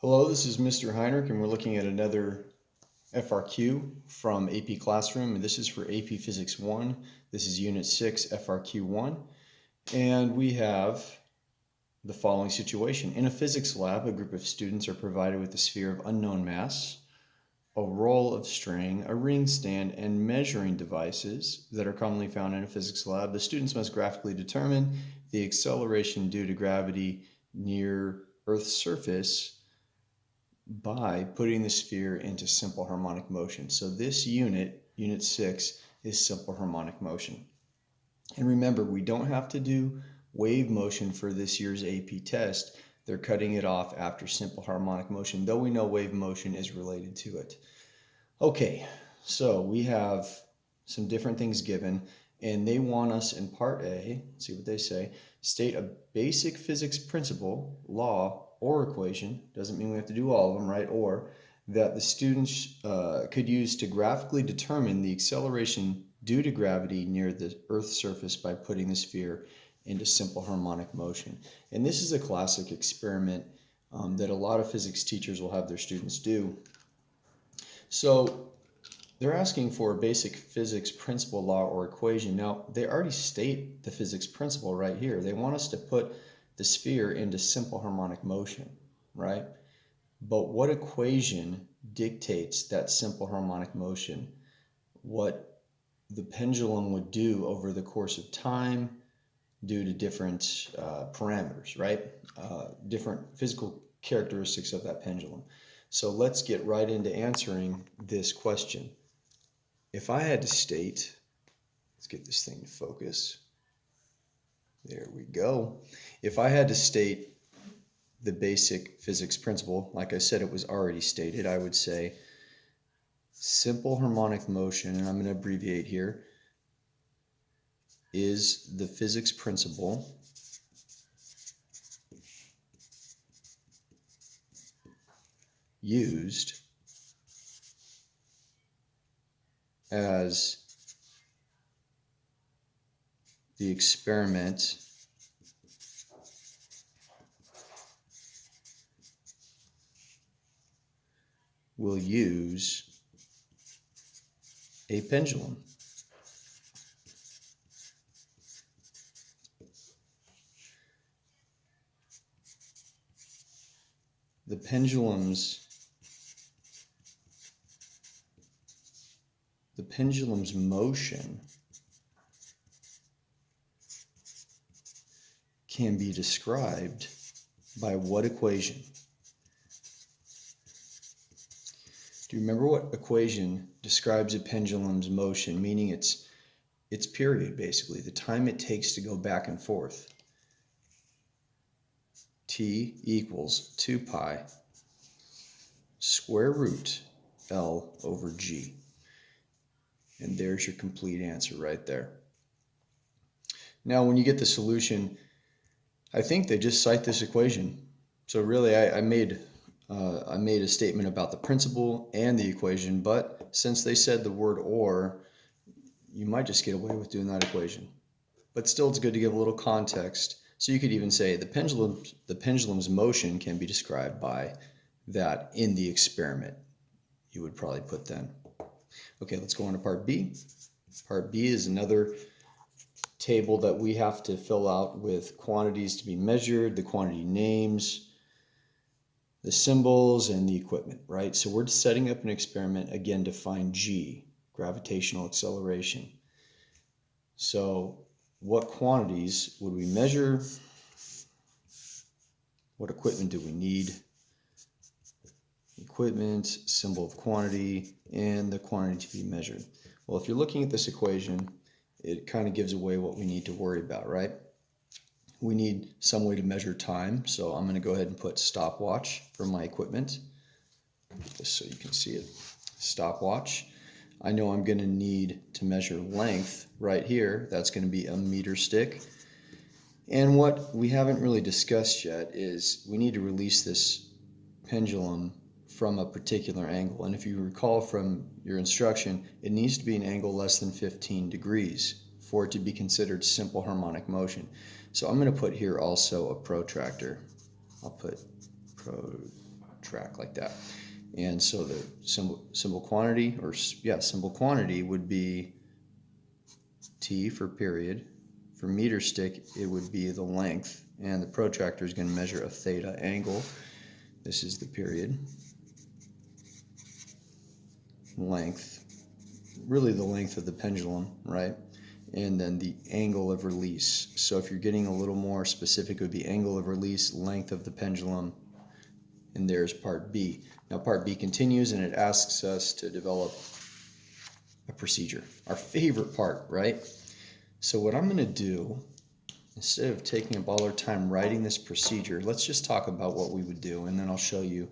Hello, this is Mr. Heinrich, and we're looking at another FRQ from AP Classroom, and this is for AP Physics 1. This is Unit 6, FRQ 1, and we have the following situation. In a physics lab, a group of students are provided with a sphere of unknown mass, a roll of string, a ring stand, and measuring devices that are commonly found in a physics lab. The students must graphically determine the acceleration due to gravity near Earth's surface by putting the sphere into simple harmonic motion. So this unit 6, is simple harmonic motion. And remember, we don't have to do wave motion for this year's AP test. They're cutting it off after simple harmonic motion, though we know wave motion is related to it. Okay, so we have some different things given, and they want us in part A, let's see what they say, state a basic physics principle, law, or equation, doesn't mean we have to do all of them, right, or that the students could use to graphically determine the acceleration due to gravity near the Earth's surface by putting the sphere into simple harmonic motion. And this is a classic experiment that a lot of physics teachers will have their students do. So they're asking for a basic physics principle, law, or equation. Now, they already state the physics principle right here. They want us to put the sphere into simple harmonic motion, right? But what equation dictates that simple harmonic motion? What the pendulum would do over the course of time due to different parameters, right? Different physical characteristics of that pendulum. So let's get right into answering this question. If I had to state, let's get this thing to focus. There we go. If I had to state the basic physics principle, like I said, it was already stated, I would say simple harmonic motion, and I'm going to abbreviate here, is the physics principle used as the experiment will use a pendulum. The pendulum's motion can be described by what equation? Do you remember what equation describes a pendulum's motion, meaning its period, basically, the time it takes to go back and forth? T equals 2 pi square root L over G. And there's your complete answer right there. Now, when you get the solution, I think they just cite this equation. So really, I made a statement about the principle and the equation, but since they said the word or, you might just get away with doing that equation. But still, it's good to give a little context. So you could even say the pendulum's motion can be described by that in the experiment. You would probably put then. Okay, let's go on to part B. Part B is another table that we have to fill out with quantities to be measured, the quantity names, the symbols, and the equipment, right? So we're setting up an experiment, again, to find G, gravitational acceleration. So what quantities would we measure? What equipment do we need? Equipment, symbol of quantity, and the quantity to be measured. Well, if you're looking at this equation, it kind of gives away what we need to worry about, right? We need some way to measure time, so I'm going to go ahead and put stopwatch for my equipment, just so you can see it. Stopwatch. I know I'm going to need to measure length right here. That's going to be a meter stick. And what we haven't really discussed yet is we need to release this pendulum from a particular angle. And if you recall from your instruction, it needs to be an angle less than 15 degrees for it to be considered simple harmonic motion. So I'm going to put here also a protractor. I'll put protractor. track like that. And so the symbol quantity, or yeah, symbol quantity would be T for period. For meter stick, it would be the length, and the protractor is going to measure a theta angle. This is the period. Length, really the length of the pendulum, right? And then the angle of release. So if you're getting a little more specific, it would be angle of release, length of the pendulum, and there's part B. Now part B continues, and it asks us to develop a procedure, our favorite part, right? So what I'm going to do, instead of taking up all our time writing this procedure, let's just talk about what we would do, and then I'll show you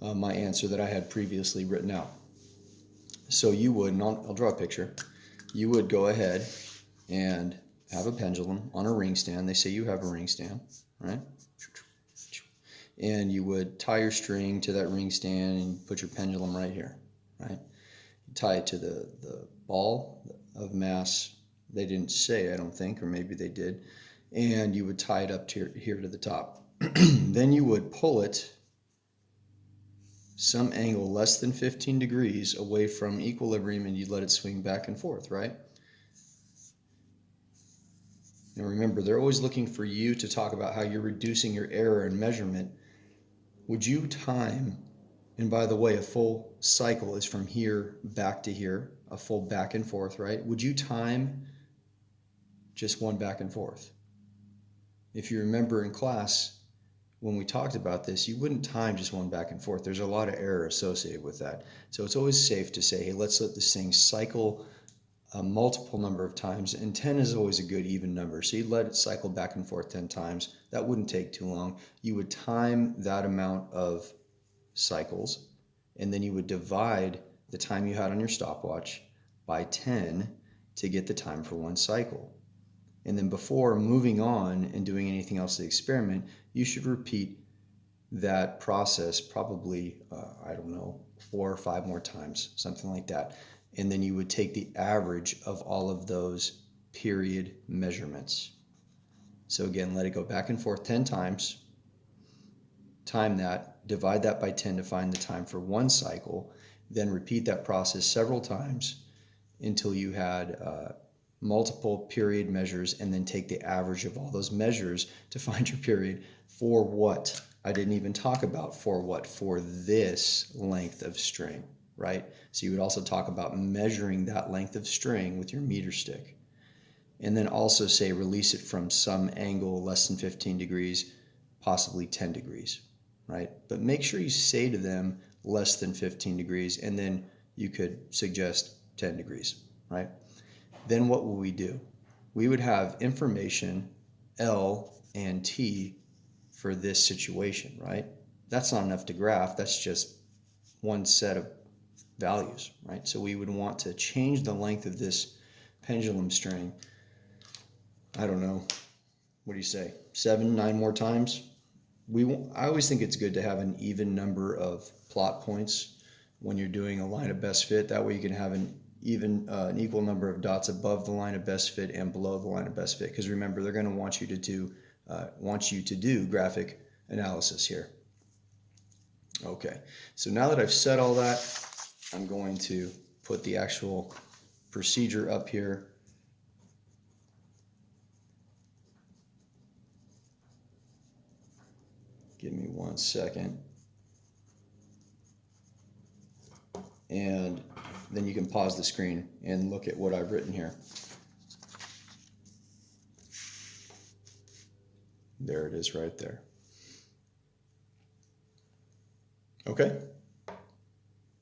my answer that I had previously written out. So you would, and I'll draw a picture, you would go ahead and have a pendulum on a ring stand. They say you have a ring stand, right? And you would tie your string to that ring stand and put your pendulum right here, right? You tie it to the ball of mass. They didn't say, I don't think, or maybe they did. And you would tie it up to here to the top. Then you would pull it some angle less than 15 degrees away from equilibrium, and you'd let it swing back and forth, right? And remember, they're always looking for you to talk about how you're reducing your error in measurement. Would you time, and by the way, a full cycle is from here back to here, a full back and forth, right? Would you time just one back and forth? If you remember in class, when we talked about this, you wouldn't time just one back and forth. There's a lot of error associated with that. So it's always safe to say, hey, let's let this thing cycle a multiple number of times, and 10 is always a good even number. So you'd let it cycle back and forth 10 times. That wouldn't take too long. You would time that amount of cycles, and then you would divide the time you had on your stopwatch by 10 to get the time for one cycle. And then before moving on and doing anything else to the experiment, you should repeat that process probably, I don't know, 4 or 5 more times, something like that. And then you would take the average of all of those period measurements. So again, let it go back and forth 10 times, time that, divide that by 10 to find the time for one cycle, then repeat that process several times until you had multiple period measures, and then take the average of all those measures to find your period for what? I didn't even talk about for what? For this length of string, right? So you would also talk about measuring that length of string with your meter stick. And then also say release it from some angle less than 15 degrees, possibly 10 degrees, right? But make sure you say to them less than 15 degrees, and then you could suggest 10 degrees, right? Then what will we do? We would have information L and T for this situation, right? That's not enough to graph. That's just one set of values, right? So we would want to change the length of this pendulum string. I don't know. What do you say? 7, 9 more times? I always think it's good to have an even number of plot points when you're doing a line of best fit. That way you can have an equal number of dots above the line of best fit and below the line of best fit. Because remember, they're going to want you to do graphic analysis here. Okay, so now that I've said all that, I'm going to put the actual procedure up here. Give me 1 second. And then you can pause the screen and look at what I've written here. There it is right there. Okay?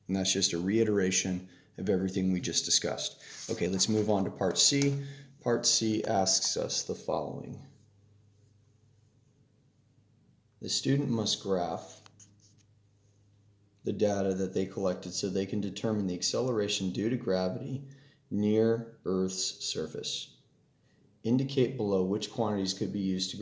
And that's just a reiteration of everything we just discussed. Okay, let's move on to part C. Part C asks us the following. The student must graph the data that they collected so they can determine the acceleration due to gravity near Earth's surface. Indicate below which quantities could be used to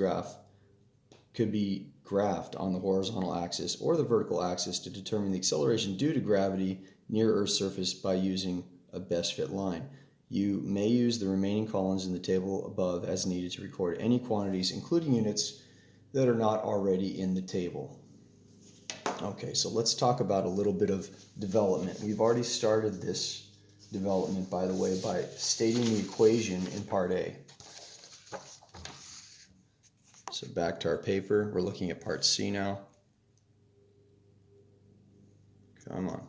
graphed on the horizontal axis or the vertical axis to determine the acceleration due to gravity near Earth's surface by using a best fit line. You may use the remaining columns in the table above as needed to record any quantities, including units, that are not already in the table. Okay, so let's talk about a little bit of development. We've already started this development, by the way, by stating the equation in part A. So back to our paper, we're looking at part C now. Come on.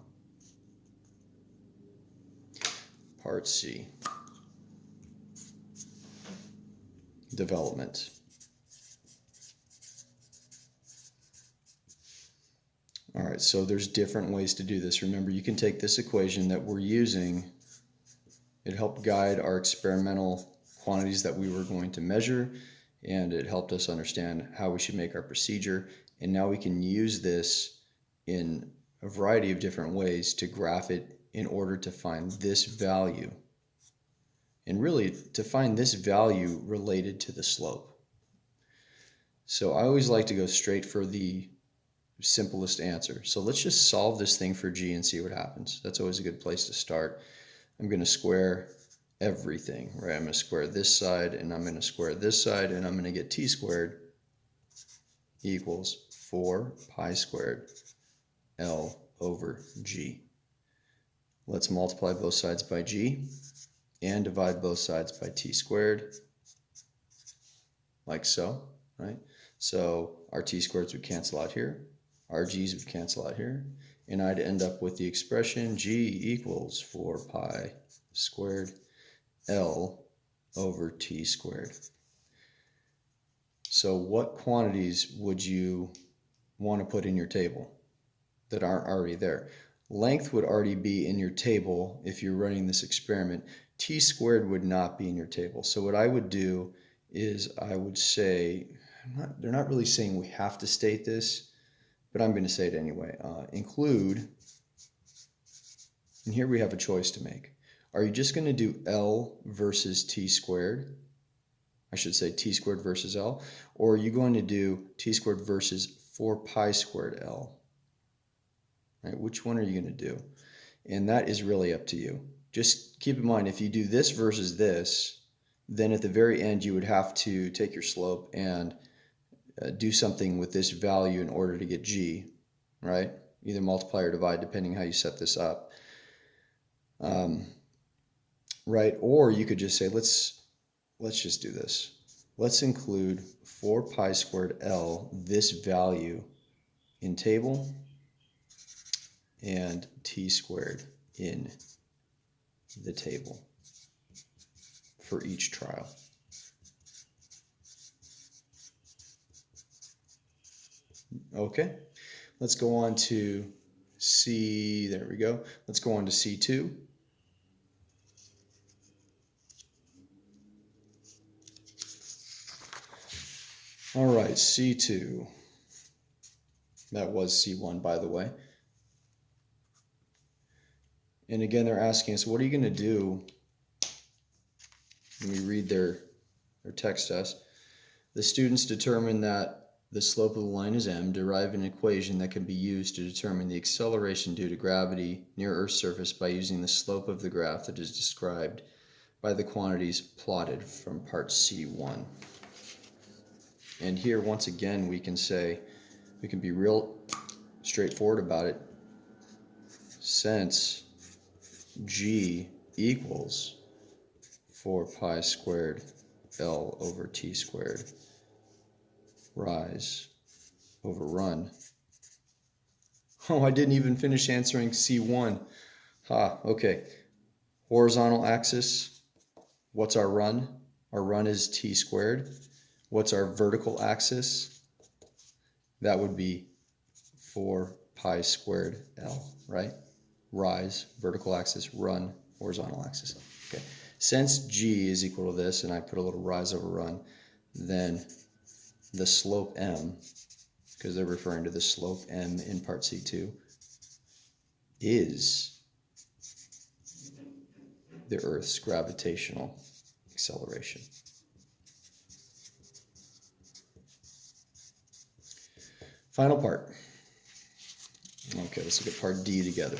Part C. Development. All right, so there's different ways to do this. Remember, you can take this equation that we're using. It helped guide our experimental quantities that we were going to measure, and it helped us understand how we should make our procedure. And now we can use this in a variety of different ways to graph it in order to find this value. And really, to find this value related to the slope. So I always like to go straight for the simplest answer. So let's just solve this thing for g and see what happens. That's always a good place to start. I'm going to square everything, right? I'm going to square this side, and I'm going to square this side, and I'm going to get t squared equals 4 pi squared L over g. Let's multiply both sides by g and divide both sides by t squared, like so, right? So our t squareds would cancel out here, our g's would cancel out here, and I'd end up with the expression g equals 4 pi squared L over t squared. So what quantities would you want to put in your table that aren't already there? Length would already be in your table if you're running this experiment. T squared would not be in your table. So what I would do is I would say, they're not really saying we have to state this, but I'm going to say it anyway. Include, and here we have a choice to make. Are you just going to do L versus t squared? I should say t squared versus L. Or are you going to do t squared versus 4 pi squared L? Right, which one are you going to do? And that is really up to you. Just keep in mind, if you do this versus this, then at the very end you would have to take your slope and do something with this value in order to get g, right? Either multiply or divide, depending how you set this up. Right, or you could just say, let's just do this. Let's include 4 pi squared L, this value, in table, and t squared in the table for each trial. Okay, let's go on to C, there we go. Let's go on to C2. All right, C2. That was C1, by the way. And again, they're asking us, what are you going to do when we read their text to us? The students determine that the slope of the line is m, derive an equation that can be used to determine the acceleration due to gravity near Earth's surface by using the slope of the graph that is described by the quantities plotted from part C1. And here, once again, we can be real straightforward about it. Since g equals 4 pi squared L over t squared, rise over run. Oh, I didn't even finish answering C1. Okay. Horizontal axis, what's our run? Our run is t squared. What's our vertical axis? That would be 4 pi squared L, right? Rise, vertical axis, run, horizontal axis. Okay. Since g is equal to this, and I put a little rise over run, then the slope m, because they're referring to the slope m in part C2, is the Earth's gravitational acceleration. Final part. Okay, let's look at part D together.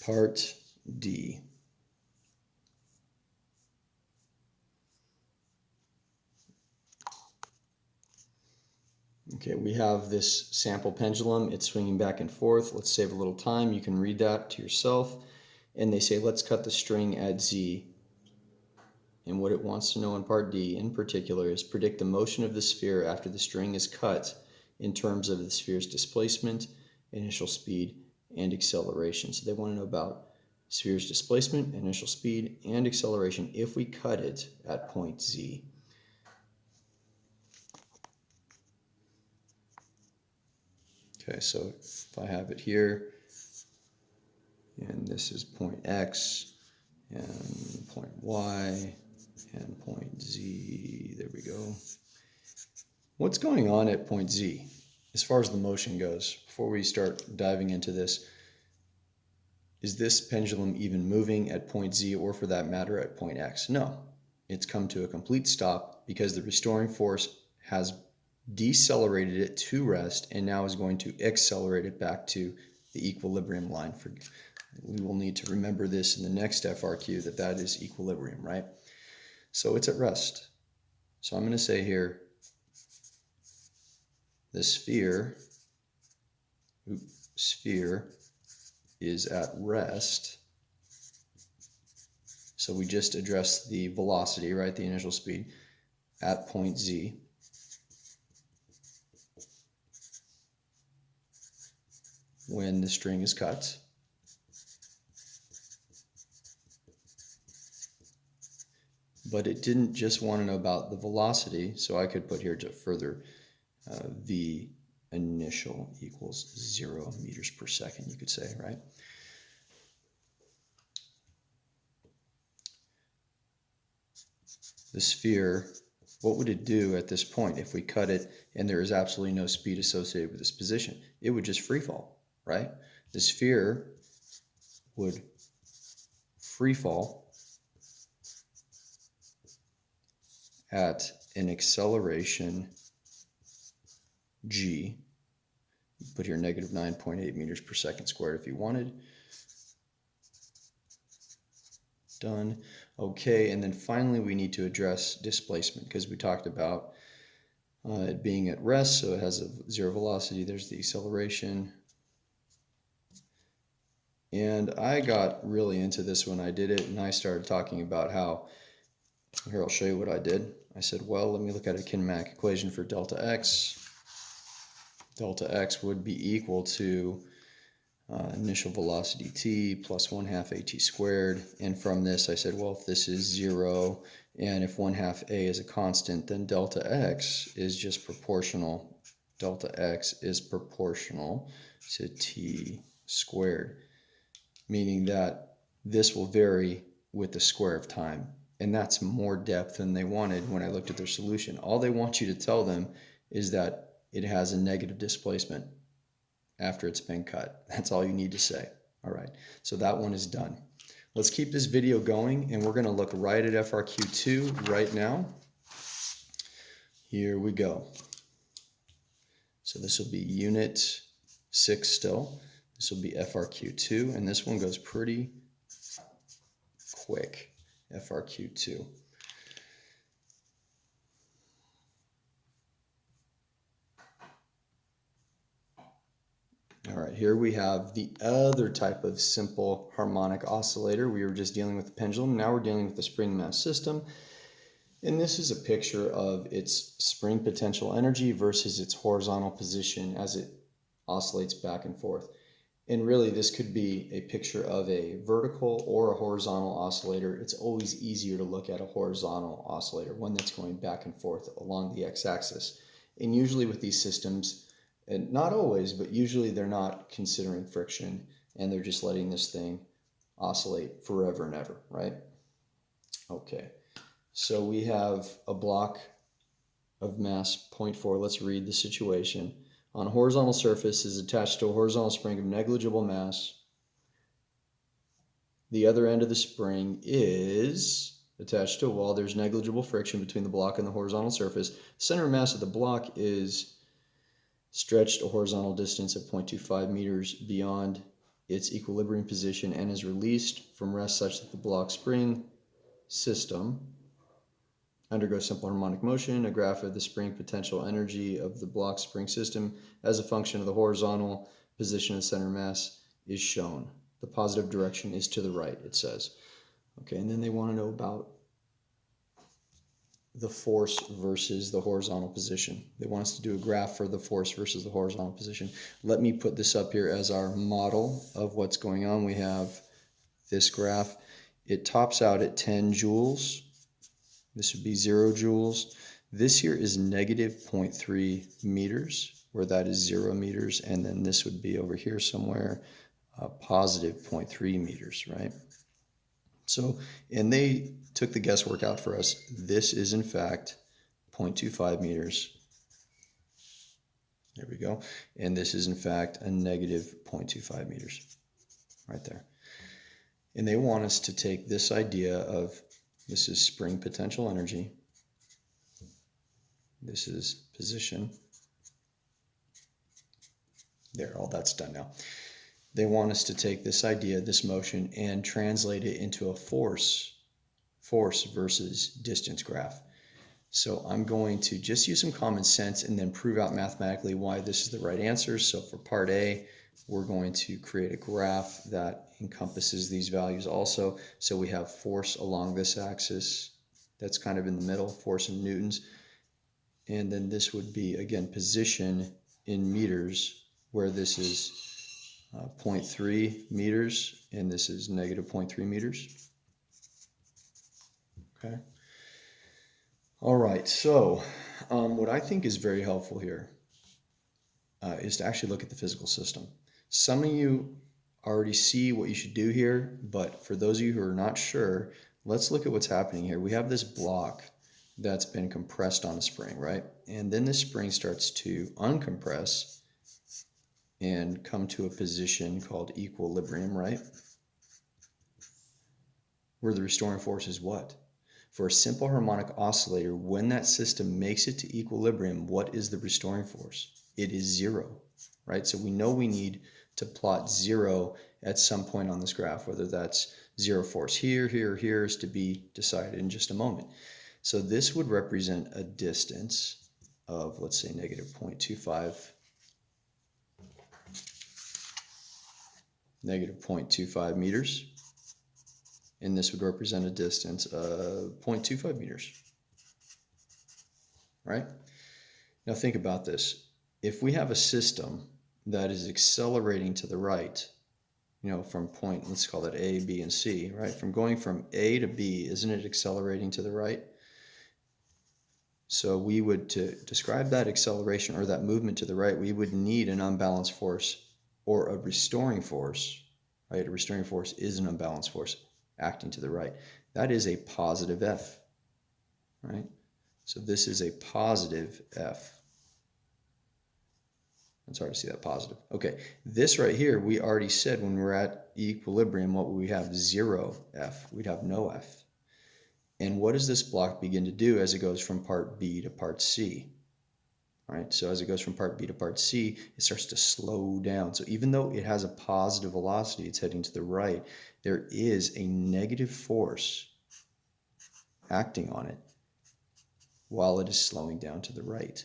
Part D. Okay, we have this sample pendulum. It's swinging back and forth. Let's save a little time. You can read that to yourself. And they say, let's cut the string at Z. And what it wants to know in part D in particular is predict the motion of the sphere after the string is cut in terms of the sphere's displacement, initial speed, and acceleration. So they want to know about sphere's displacement, initial speed, and acceleration if we cut it at point Z. Okay, so if I have it here, and this is point X, and point Y, and point Z, there we go. What's going on at point Z as far as the motion goes? Before we start diving into this, is this pendulum even moving at point Z, or for that matter at point X? No, it's come to a complete stop because the restoring force has decelerated it to rest and now is going to accelerate it back to the equilibrium line. We will need to remember this in the next FRQ, that is equilibrium, right? So it's at rest. So I'm going to say here, the sphere is at rest. So we just addressed the velocity, right, the initial speed, at point Z. When the string is cut. But it didn't just want to know about the velocity, so I could put here to further V initial equals 0 meters per second, you could say, right? The sphere, what would it do at this point if we cut it and there is absolutely no speed associated with this position? It would just free fall, right? The sphere would free fall at an acceleration G. You put here negative 9.8 meters per second squared if you wanted. Done. Okay, and then finally we need to address displacement because we talked about it being at rest, so it has a zero velocity. There's the acceleration. And I got really into this when I did it, and I started talking about how, here I'll show you what I did. I said, well, let me look at a kinematic equation for delta x. Delta x would be equal to initial velocity t plus 1/2 at squared. And from this I said, well, if this is 0 and if 1/2 a is a constant, then delta x is just proportional. Delta x is proportional to t squared, meaning that this will vary with the square of time. And that's more depth than they wanted when I looked at their solution. All they want you to tell them is that it has a negative displacement after it's been cut. That's all you need to say. All right, so that one is done. Let's keep this video going, and we're going to look right at FRQ2 right now. Here we go. So this will be Unit 6 still. This will be FRQ2, and this one goes pretty quick, FRQ2. All right, here we have the other type of simple harmonic oscillator. We were just dealing with the pendulum. Now we're dealing with the spring mass system. And this is a picture of its spring potential energy versus its horizontal position as it oscillates back and forth. And really, this could be a picture of a vertical or a horizontal oscillator. It's always easier to look at a horizontal oscillator, one that's going back and forth along the x-axis. And usually with these systems, and not always, but usually they're not considering friction, and they're just letting this thing oscillate forever and ever, right? Okay, so we have a block of mass 0.4. Let's read the situation. On a horizontal surface is attached to a horizontal spring of negligible mass. The other end of the spring is attached to a wall. There's negligible friction between the block and the horizontal surface. The center of mass of the block is stretched a horizontal distance of 0.25 meters beyond its equilibrium position and is released from rest such that the block spring system undergo simple harmonic motion. A graph of the spring potential energy of the block spring system as a function of the horizontal position of center mass is shown. The positive direction is to the right, it says. Okay, and then they want to know about the force versus the horizontal position. They want us to do a graph for the force versus the horizontal position. Let me put this up here as our model of what's going on. We have this graph. It tops out at 10 joules. This would be 0 joules. This here is negative 0.3 meters, where that is 0 meters, and then this would be over here somewhere, positive 0.3 meters, right? So, and they took the guesswork out for us. This is in fact 0.25 meters. There we go. And this is in fact a negative 0.25 meters, right there. And they want us to take this idea of, this is spring potential energy, this is position. There, all that's done now. They want us to take this idea, this motion, and translate it into a force versus distance graph. So I'm going to just use some common sense and then prove out mathematically why this is the right answer. So for part A, we're going to create a graph that encompasses these values also. So we have force along this axis, that's kind of in the middle, force in newtons. And then this would be, again, position in meters, where this is 0.3 meters, and this is negative 0.3 meters. Okay. All right, so what I think is very helpful here is to actually look at the physical system. Some of you already see what you should do here, but for those of you who are not sure, let's look at what's happening here. We have this block that's been compressed on a spring, right? And then this spring starts to uncompress and come to a position called equilibrium, right? Where the restoring force is what? For a simple harmonic oscillator, when that system makes it to equilibrium, what is the restoring force? It is 0, right? So we know we need to plot 0 at some point on this graph, whether that's 0 force here, here, here is to be decided in just a moment. So this would represent a distance of, let's say, negative 0.25 meters. And this would represent a distance of 0.25 meters, right? Now think about this. If we have a system that is accelerating to the right, you know, from point, let's call it A, B, and C, right? From going from A to B, isn't it accelerating to the right? So we would, to describe that acceleration or that movement to the right, we would need an unbalanced force or a restoring force, right? A restoring force is an unbalanced force acting to the right. That is a positive F, right? So this is a positive F. It's hard to see that positive. Okay, this right here, we already said when we're at equilibrium, what would we have? 0 F. We'd have no F. And what does this block begin to do as it goes from part B to part C? All right, so as it goes from part B to part C, it starts to slow down. So even though it has a positive velocity, it's heading to the right, there is a negative force acting on it while it is slowing down to the right.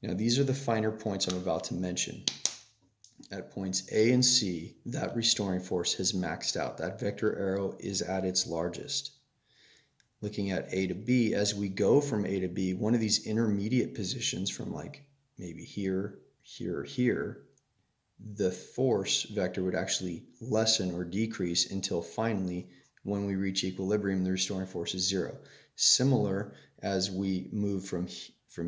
Now, these are the finer points I'm about to mention. At points A and C, that restoring force has maxed out. That vector arrow is at its largest. Looking at A to B, as we go from A to B, one of these intermediate positions from like maybe here, here, here, the force vector would actually lessen or decrease until finally, when we reach equilibrium, the restoring force is 0. Similar as we move from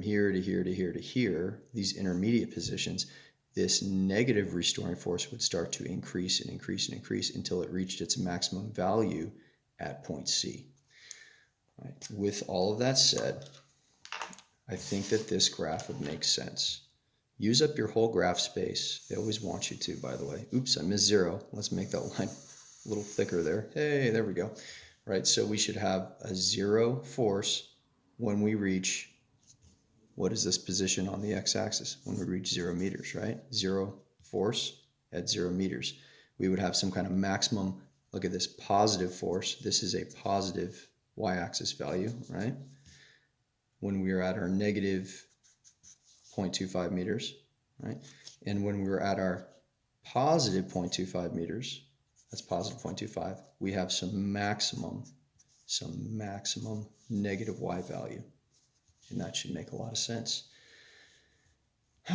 here to here to here to here, these intermediate positions, this negative restoring force would start to increase and increase and increase until it reached its maximum value at point C. Right. With all of that said, I think that this graph would make sense. Use up your whole graph space. They always want you to, by the way. Oops, I missed 0. Let's make that line a little thicker there. Hey, there we go. Right, so we should have a 0 force when we reach, what is this position on the x-axis? When we reach 0 meters, right? 0 force at 0 meters. We would have some kind of maximum, look at this, positive force. This is a positive y-axis value, right? when we were at our negative 0.25 meters, right? And when we were at our positive 0.25 meters, that's positive 0.25, we have some maximum negative y value. And that should make a lot of sense.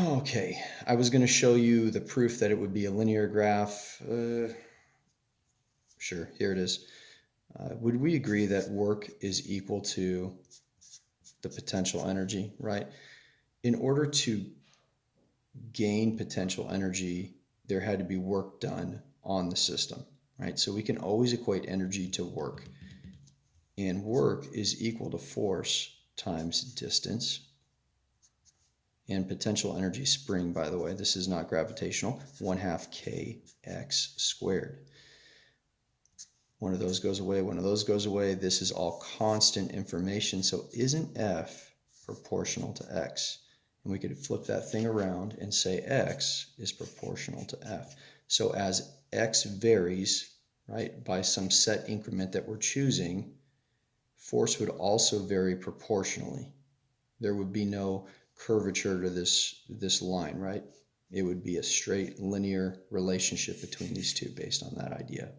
Okay, I was going to show you the proof that it would be a linear graph. Sure, here it is. Would we agree that work is equal to the potential energy, right? In order to gain potential energy, there had to be work done on the system, right? So we can always equate energy to work. And work is equal to force times distance. And potential energy spring, by the way, this is not gravitational, 1/2 kx squared. One of those goes away, one of those goes away. This is all constant information. So isn't F proportional to X? And we could flip that thing around and say X is proportional to F. So as X varies, right, by some set increment that we're choosing, force would also vary proportionally. There would be no curvature to this line, right? It would be a straight linear relationship between these two based on that idea.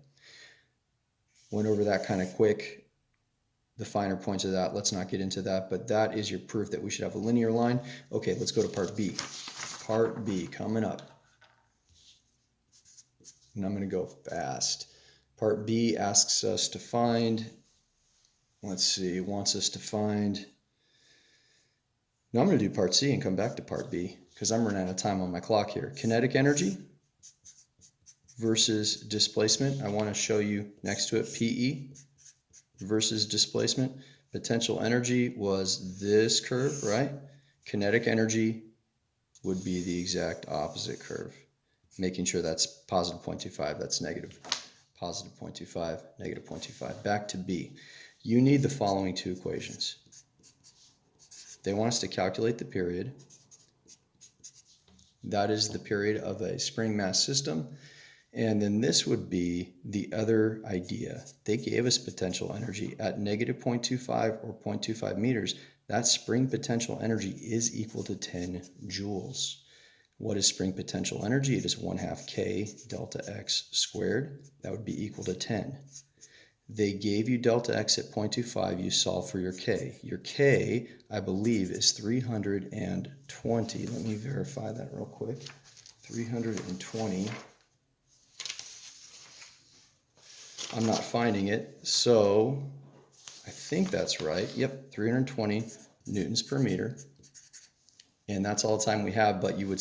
Went over that kind of quick. The finer points of that, let's not get into that, but that is your proof that we should have a linear line. Okay, let's go to part B. Part B coming up. And I'm going to go fast. Part B asks us to find, let's see, wants us to find, now I'm going to do part C and come back to part B because I'm running out of time on my clock here. Kinetic energy versus displacement. I want to show you next to it PE versus displacement. Potential energy was this curve, right? Kinetic energy would be the exact opposite curve. Making sure that's positive 0.25, that's negative. Positive 0.25, negative 0.25. Back to B. You need the following two equations. They want us to calculate the period. That is the period of a spring mass system. And then this would be the other idea. They gave us potential energy at negative 0.25 or 0.25 meters. That spring potential energy is equal to 10 joules. What is spring potential energy? It is 1/2 k delta x squared. That would be equal to 10. They gave you delta x at 0.25. You solve for your k. Your k, I believe, is 320. Let me verify that real quick. 320. I'm not finding it, so I think that's right. Yep, 320 newtons per meter. And that's all the time we have, but you would